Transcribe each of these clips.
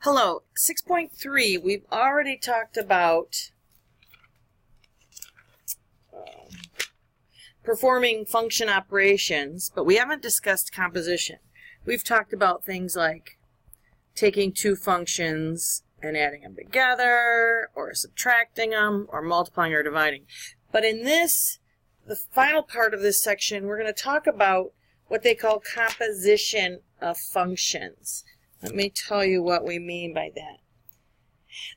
Hello, 6.3, we've already talked about performing function operations, but we haven't discussed composition. We've talked about things like taking two functions and adding them together, or subtracting them, or multiplying or dividing. But in this, the final part of this section, we're going to talk about what they call composition of functions. Let me tell you what we mean by that.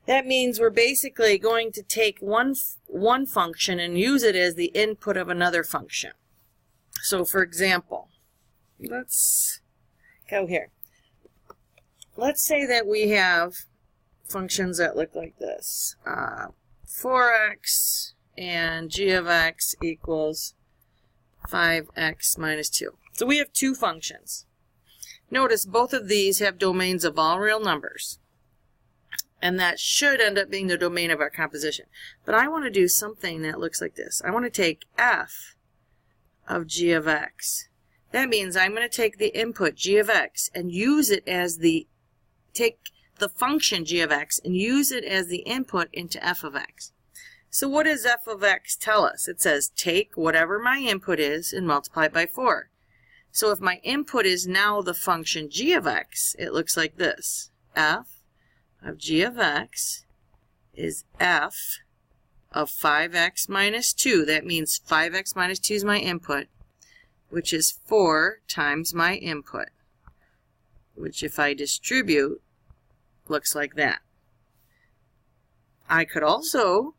That means we're basically going to take one function and use it as the input of another function. So for example, let's go here. Let's say that we have functions that look like this. 4x and g of x equals 5x minus 2. So we have two functions. Notice both of these have domains of all real numbers. And that should end up being the domain of our composition. But I want to do something that looks like this. I want to take f of g of x. That means I'm going to take the input g of x and use it as take the function g of x and use it as the input into f of x. So what does f of x tell us? It says take whatever my input is and multiply it by 4. So if my input is now the function g of x, it looks like this. F of g of x is f of 5x minus 2. That means 5x minus 2 is my input, which is 4 times my input, which if I distribute, looks like that. I could also,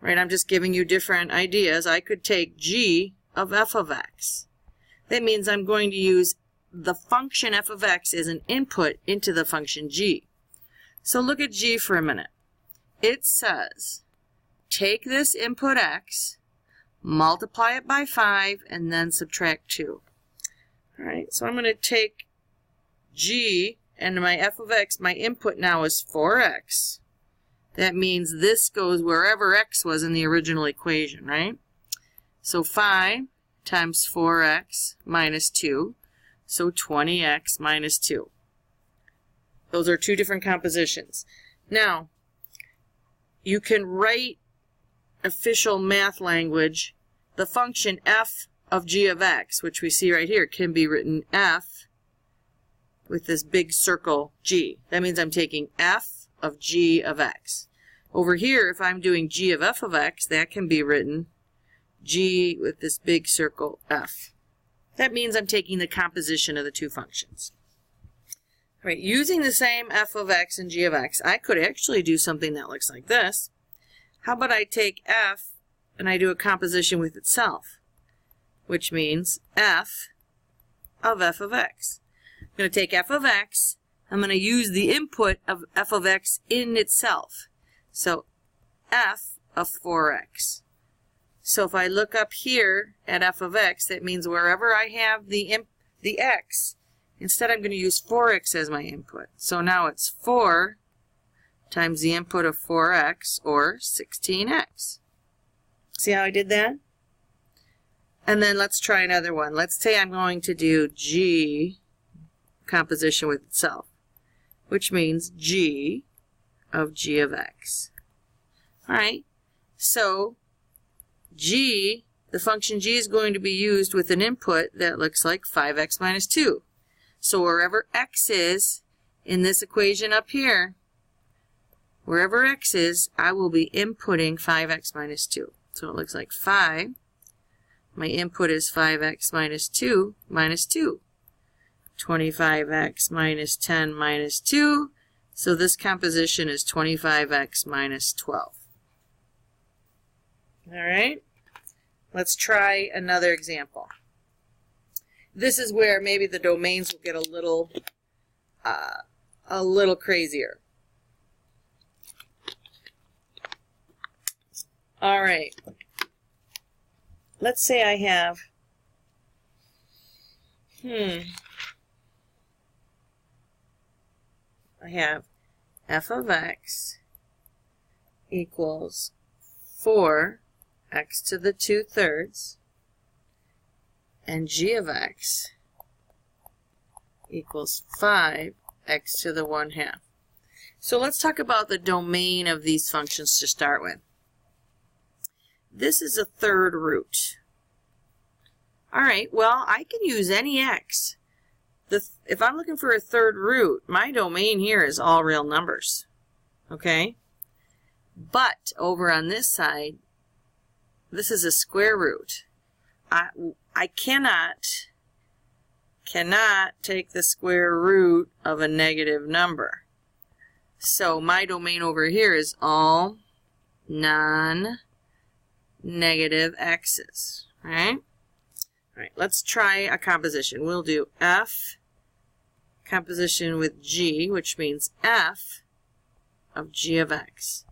right, I'm just giving you different ideas. I could take g of f of x. That means I'm going to use the function f of x as an input into the function g. So look at g for a minute. It says, take this input x, multiply it by 5, and then subtract 2. All right, so I'm going to take g, and my f of x, my input now is 4x. That means this goes wherever x was in the original equation, right? So 5 times 4x minus 2, so 20x minus 2. Those are two different compositions. Now, you can write official math language. The function f of g of x, which we see right here, can be written f with this big circle g. That means I'm taking f of g of x. Over here, if I'm doing g of f of x, that can be written g with this big circle f. That means I'm taking the composition of the two functions. All right, using the same f of x and g of x, I could actually do something that looks like this. How about I take f and I do a composition with itself, which means f of x. I'm going to take f of x, I'm going to use the input of f of x in itself. So f of 4x. So if I look up here at f of x, that means wherever I have the x, instead I'm going to use 4x as my input. So now it's 4 times the input of 4x, or 16x. See how I did that? And then let's try another one. Let's say I'm going to do g composition with itself, which means g of g of x. All right, so g, the function g is going to be used with an input that looks like 5x minus 2. So wherever x is in this equation up here, wherever x is, I will be inputting 5x minus 2. So it looks like 5. My input is 5x minus 2 minus 2. 25x minus 10 minus 2. So this composition is 25x minus 12. All right, let's try another example. This is where maybe the domains will get a little crazier. All right, let's say I have f of x equals 4 x to the 2/3, and g of x equals 5 x to the 1/2. So let's talk about the domain of these functions to start with. This is a third root. All right, well, I can use any x. If I'm looking for a third root, my domain here is all real numbers. Okay? But over on this side, this is a square root. I cannot take the square root of a negative number. So my domain over here is all non-negative x's, right? All right, let's try a composition. We'll do f composition with g, which means f of g of x.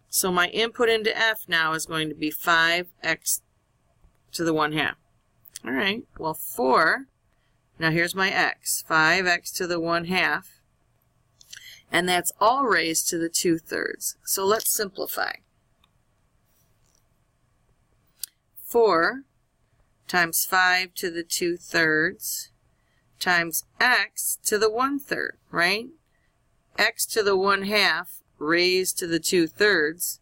So my input into f now is going to be 5x to the 1/2. All right, well, 4, now here's my x, 5x to the 1/2. And that's all raised to the 2/3. So let's simplify. 4 times 5 to the 2/3 times x to the 1/3, right? X to the 1/2 raised to the 2/3.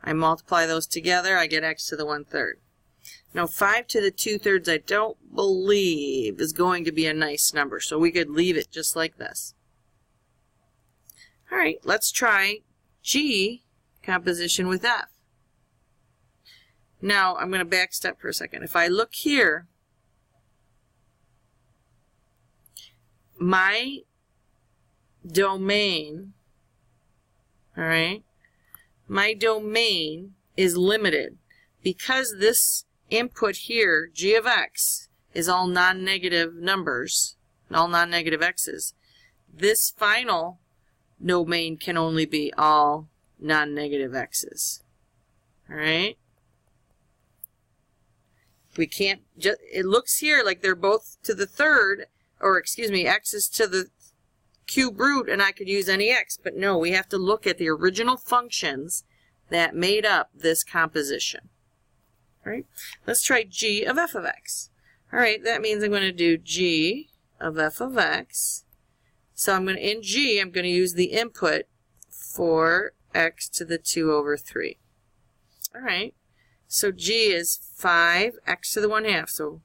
I multiply those together, I get x to the 1/3. Now 5 to the 2/3 I don't believe is going to be a nice number, so we could leave it just like this. All right, let's try g composition with f. Now I'm going to back step for a second. If I look here, my domain, all right, my domain is limited because this input here, g of x, is all non-negative numbers, all non-negative x's. This final domain can only be all non-negative x's. All right? We can't just, it looks here like they're both to the third, or excuse me, x is to the cube root and I could use any x, but no, we have to look at the original functions that made up this composition. All right? Let's try g of f of x. All right, that means I'm going to do g of f of x. So I'm going to, in g, I'm going to use the input 4x to the 2/3. All right, so g is 5x to the 1/2. So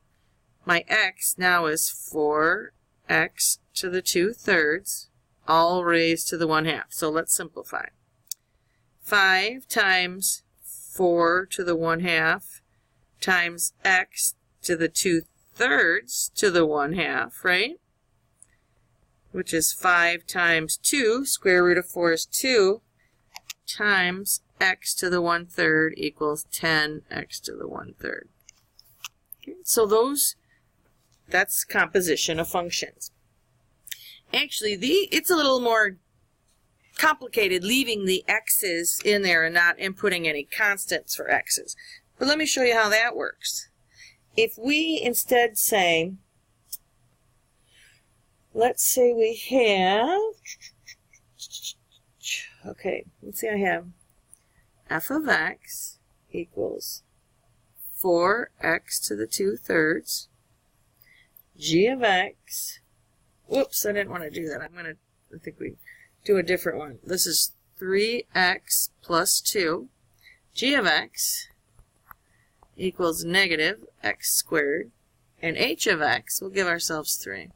my x now is 4x to the 2/3, all raised to the 1/2. So let's simplify. 5 times 4 to the 1/2 times x to the 2/3 to the 1/2, right? Which is 5 times 2, square root of 4 is 2, times x to the 1/3 equals 10x to the 1/3. Okay, so that's composition of functions. Actually, it's a little more complicated leaving the x's in there and not inputting any constants for x's. But let me show you how that works. If we instead say, let's say we have, okay, let's see, I have f of x equals 4x to the 2/3, g of x, whoops, I didn't want to do that. I think we do a different one. This is 3x plus 2, g of x equals negative x squared, and h of x, we'll give ourselves 3,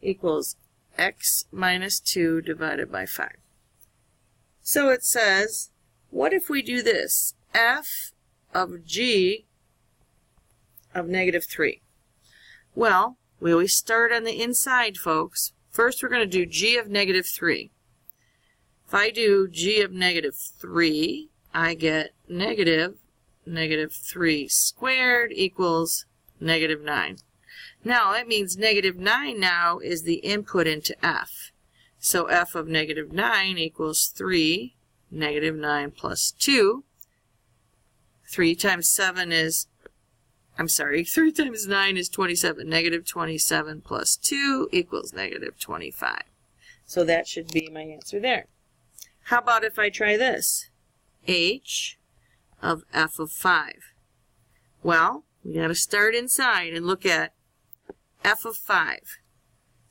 equals x minus 2 divided by 5. So it says, what if we do this? F of g of negative 3. Well, we always start on the inside, folks. First, we're going to do g of negative 3. If I do g of negative 3, I get negative 3 squared equals negative 9. Now, that means negative 9 now is the input into f. So f of negative 9 equals 3, negative 9 plus 2. 3 times 7 is, 3 times 9 is 27. Negative 27 plus 2 equals negative 25. So that should be my answer there. How about if I try this? H of f of 5. Well, we got to start inside and look at f of 5.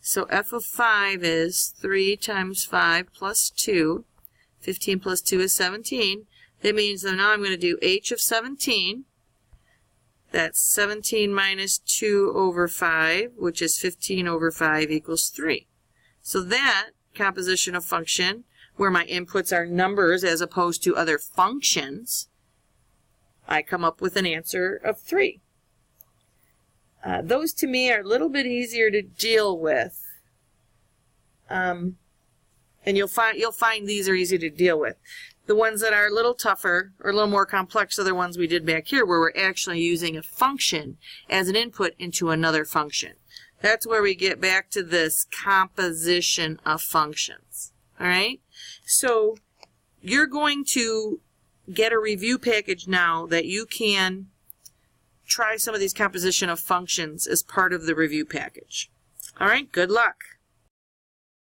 So f of 5 is 3 times 5 plus 2. 15 plus 2 is 17. That means that now I'm going to do h of 17. That's 17 minus 2 over 5, which is 15 over 5 equals 3. So that composition of function, where my inputs are numbers as opposed to other functions, I come up with an answer of 3. Those to me are a little bit easier to deal with, and you'll find these are easy to deal with. The ones that are a little tougher or a little more complex are the ones we did back here, where we're actually using a function as an input into another function. That's where we get back to this composition of functions. All right? So you're going to get a review package now that you can try some of these composition of functions as part of the review package. All right? Good luck.